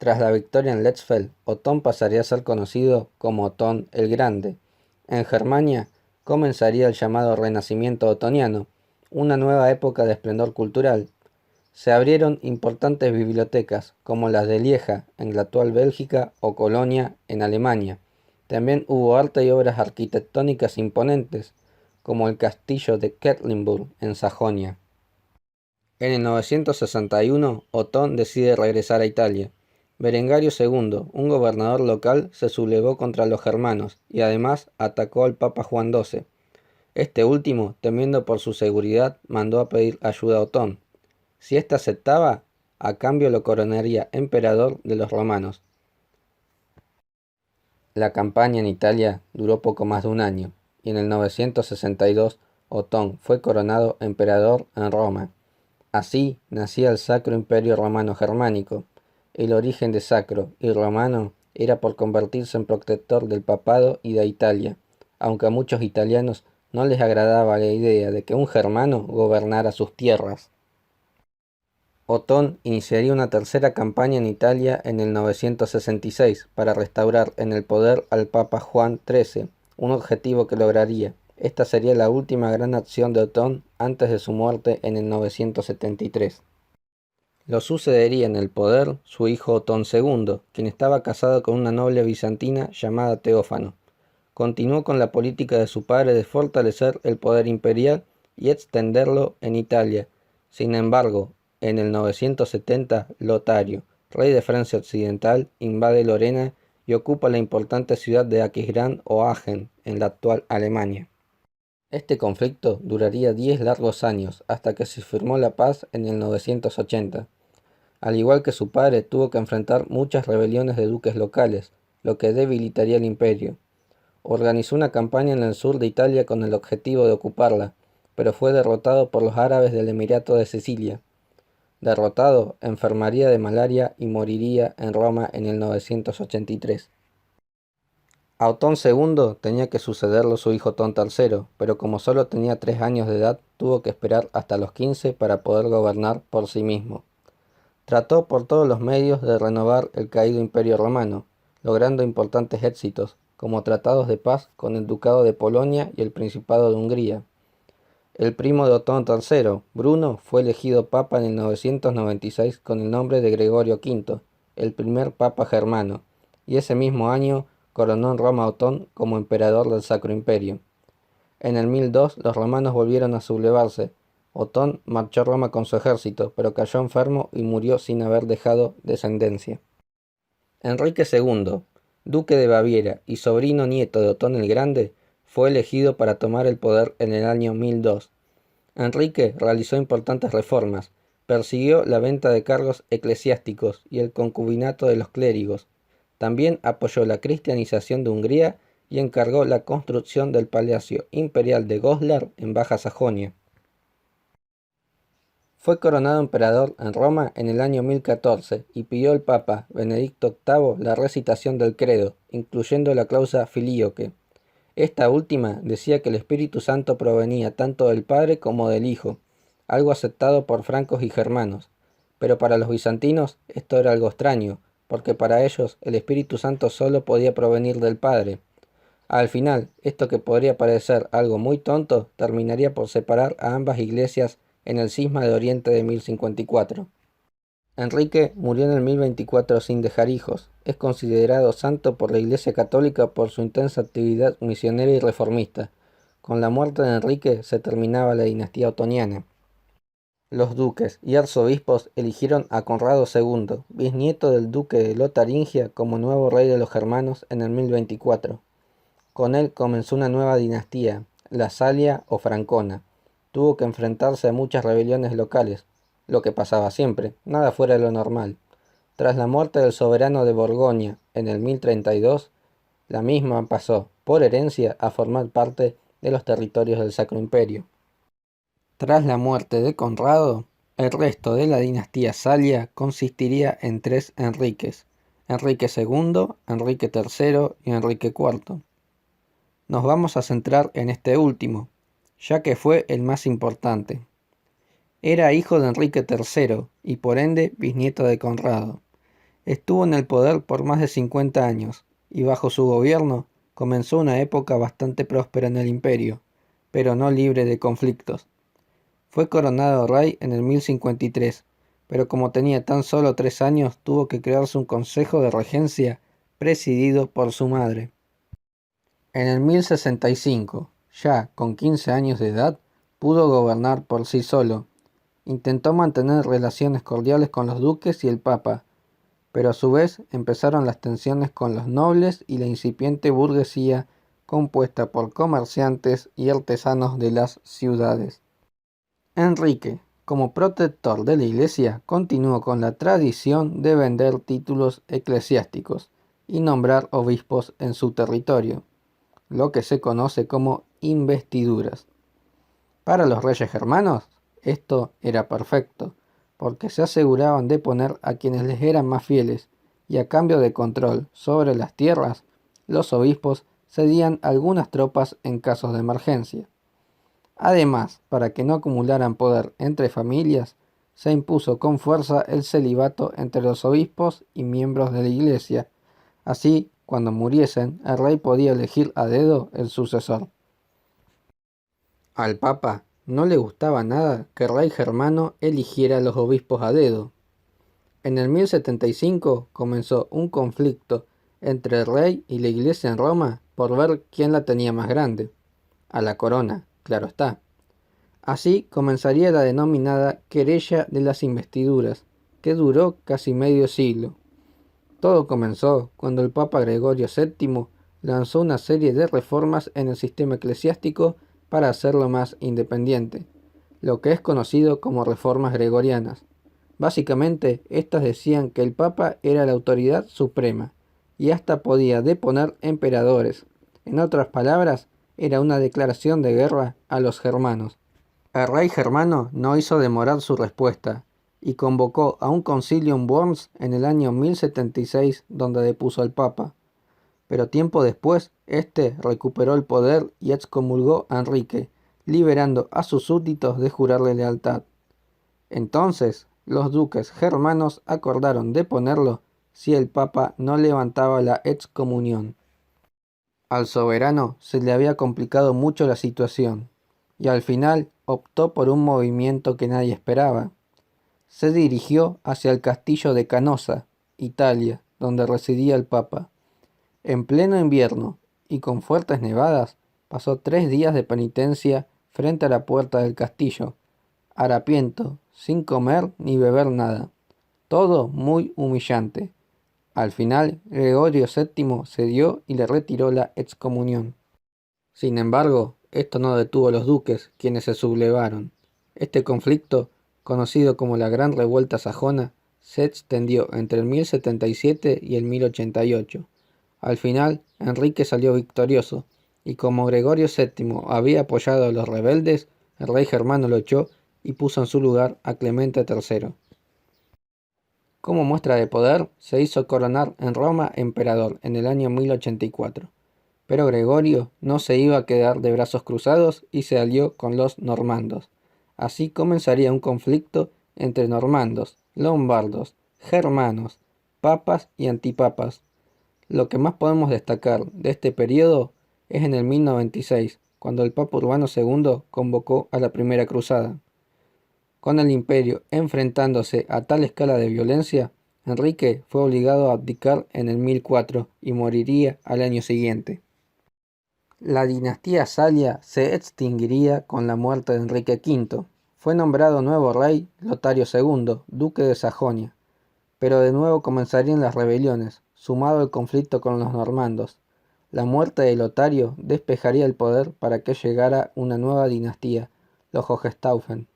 Tras la victoria en Lechfeld, Otón pasaría a ser conocido como Otón el Grande. En Germania comenzaría el llamado Renacimiento otoniano, una nueva época de esplendor cultural. Se abrieron importantes bibliotecas, como las de Lieja, en la actual Bélgica, o Colonia, en Alemania. También hubo arte y obras arquitectónicas imponentes, como el castillo de Quedlinburg, en Sajonia. En el 961, Otón decide regresar a Italia. Berengario II, un gobernador local, se sublevó contra los germanos y además atacó al Papa Juan XII. Este último, temiendo por su seguridad, mandó a pedir ayuda a Otón. Si éste aceptaba, a cambio lo coronaría emperador de los romanos. La campaña en Italia duró poco más de un año, y en el 962 Otón fue coronado emperador en Roma. Así nacía el Sacro Imperio Romano Germánico. El origen de sacro y romano era por convertirse en protector del papado y de Italia, aunque a muchos italianos no les agradaba la idea de que un germano gobernara sus tierras. Otón iniciaría una tercera campaña en Italia en el 966 para restaurar en el poder al Papa Juan XIII, un objetivo que lograría. Esta sería la última gran acción de Otón antes de su muerte en el 973. Lo sucedería en el poder su hijo Otón II, quien estaba casado con una noble bizantina llamada Teófano. Continuó con la política de su padre de fortalecer el poder imperial y extenderlo en Italia. Sin embargo, en el 970, Lotario, rey de Francia Occidental, invade Lorena y ocupa la importante ciudad de Aquisgrán o Aachen, en la actual Alemania. Este conflicto duraría 10 largos años, hasta que se firmó la paz en el 980. Al igual que su padre, tuvo que enfrentar muchas rebeliones de duques locales, lo que debilitaría el imperio. Organizó una campaña en el sur de Italia con el objetivo de ocuparla, pero fue derrotado por los árabes del Emirato de Sicilia. Derrotado, enfermaría de malaria y moriría en Roma en el 983. A Otón II tenía que sucederlo su hijo Otón III, pero como solo tenía 3 años de edad, tuvo que esperar hasta los 15 para poder gobernar por sí mismo. Trató por todos los medios de renovar el caído Imperio Romano, logrando importantes éxitos, como tratados de paz con el Ducado de Polonia y el Principado de Hungría. El primo de Otón III, Bruno, fue elegido papa en el 996 con el nombre de Gregorio V, el primer papa germano, y ese mismo año coronó en Roma a Otón como emperador del Sacro Imperio. En el 1002 los romanos volvieron a sublevarse. Otón marchó a Roma con su ejército, pero cayó enfermo y murió sin haber dejado descendencia. Enrique II, duque de Baviera y sobrino nieto de Otón el Grande, fue elegido para tomar el poder en el año 1002. Enrique realizó importantes reformas, persiguió la venta de cargos eclesiásticos y el concubinato de los clérigos. También apoyó la cristianización de Hungría y encargó la construcción del Palacio Imperial de Goslar en Baja Sajonia. Fue coronado emperador en Roma en el año 1014 y pidió al Papa Benedicto VIII la recitación del credo, incluyendo la cláusula filioque. Esta última decía que el Espíritu Santo provenía tanto del Padre como del Hijo, algo aceptado por francos y germanos. Pero para los bizantinos esto era algo extraño, porque para ellos el Espíritu Santo solo podía provenir del Padre. Al final, esto que podría parecer algo muy tonto, terminaría por separar a ambas iglesias en el cisma de Oriente de 1054. Enrique murió en el 1024 sin dejar hijos. Es considerado santo por la Iglesia Católica por su intensa actividad misionera y reformista. Con la muerte de Enrique se terminaba la dinastía otoniana. Los duques y arzobispos eligieron a Conrado II, bisnieto del duque de Lotaringia, como nuevo rey de los germanos en el 1024. Con él comenzó una nueva dinastía, la Salia o Francona. Tuvo que enfrentarse a muchas rebeliones locales, lo que pasaba siempre, nada fuera de lo normal. Tras la muerte del soberano de Borgoña en el 1032, la misma pasó, por herencia, a formar parte de los territorios del Sacro Imperio. Tras la muerte de Conrado, el resto de la dinastía Salia consistiría en 3 Enriques: Enrique II, Enrique III y Enrique IV. Nos vamos a centrar en este último, ya que fue el más importante. Era hijo de Enrique III y por ende bisnieto de Conrado. Estuvo en el poder por más de 50 años, y bajo su gobierno comenzó una época bastante próspera en el imperio, pero no libre de conflictos. Fue coronado rey en el 1053, pero como tenía tan solo 3 años tuvo que crearse un consejo de regencia presidido por su madre. En el 1065, ya con 15 años de edad, pudo gobernar por sí solo. Intentó mantener relaciones cordiales con los duques y el papa, pero a su vez empezaron las tensiones con los nobles y la incipiente burguesía compuesta por comerciantes y artesanos de las ciudades. Enrique, como protector de la Iglesia, continuó con la tradición de vender títulos eclesiásticos y nombrar obispos en su territorio, lo que se conoce como investiduras. Para los reyes germanos, esto era perfecto, porque se aseguraban de poner a quienes les eran más fieles, y a cambio de control sobre las tierras, los obispos cedían algunas tropas en casos de emergencia. Además, para que no acumularan poder entre familias, se impuso con fuerza el celibato entre los obispos y miembros de la Iglesia. Así, cuando muriesen, el rey podía elegir a dedo el sucesor. Al Papa no le gustaba nada que el rey germano eligiera a los obispos a dedo. En el 1075 comenzó un conflicto entre el rey y la Iglesia en Roma por ver quién la tenía más grande. A la corona, claro está. Así comenzaría la denominada querella de las investiduras, que duró casi medio siglo. Todo comenzó cuando el Papa Gregorio VII lanzó una serie de reformas en el sistema eclesiástico para hacerlo más independiente, lo que es conocido como reformas gregorianas. Básicamente, estas decían que el Papa era la autoridad suprema y hasta podía deponer emperadores. En otras palabras, era una declaración de guerra a los germanos. El rey germano no hizo demorar su respuesta y convocó a un concilio en Worms en el año 1076 donde depuso al Papa. Pero tiempo después, este recuperó el poder y excomulgó a Enrique, liberando a sus súbditos de jurarle lealtad. Entonces, los duques germanos acordaron deponerlo si el Papa no levantaba la excomunión. Al soberano se le había complicado mucho la situación, y al final optó por un movimiento que nadie esperaba. Se dirigió hacia el castillo de Canosa, Italia, donde residía el Papa. En pleno invierno y con fuertes nevadas, pasó 3 días de penitencia frente a la puerta del castillo, harapiento, sin comer ni beber nada. Todo muy humillante. Al final, Gregorio VII cedió y le retiró la excomunión. Sin embargo, esto no detuvo a los duques, quienes se sublevaron. Este conflicto, conocido como la Gran Revuelta Sajona, se extendió entre el 1077 y el 1088. Al final, Enrique salió victorioso, y como Gregorio VII había apoyado a los rebeldes, el rey germano lo echó y puso en su lugar a Clemente III. Como muestra de poder, se hizo coronar en Roma emperador en el año 1084. Pero Gregorio no se iba a quedar de brazos cruzados y se alió con los normandos. Así comenzaría un conflicto entre normandos, lombardos, germanos, papas y antipapas. Lo que más podemos destacar de este periodo es en el 1096, cuando el Papa Urbano II convocó a la Primera Cruzada. Con el imperio enfrentándose a tal escala de violencia, Enrique fue obligado a abdicar en el 1004 y moriría al año siguiente. La dinastía Salia se extinguiría con la muerte de Enrique V. Fue nombrado nuevo rey Lotario II, duque de Sajonia, pero de nuevo comenzarían las rebeliones, sumado el conflicto con los normandos. La muerte de Lotario despejaría el poder para que llegara una nueva dinastía, los Hohenstaufen.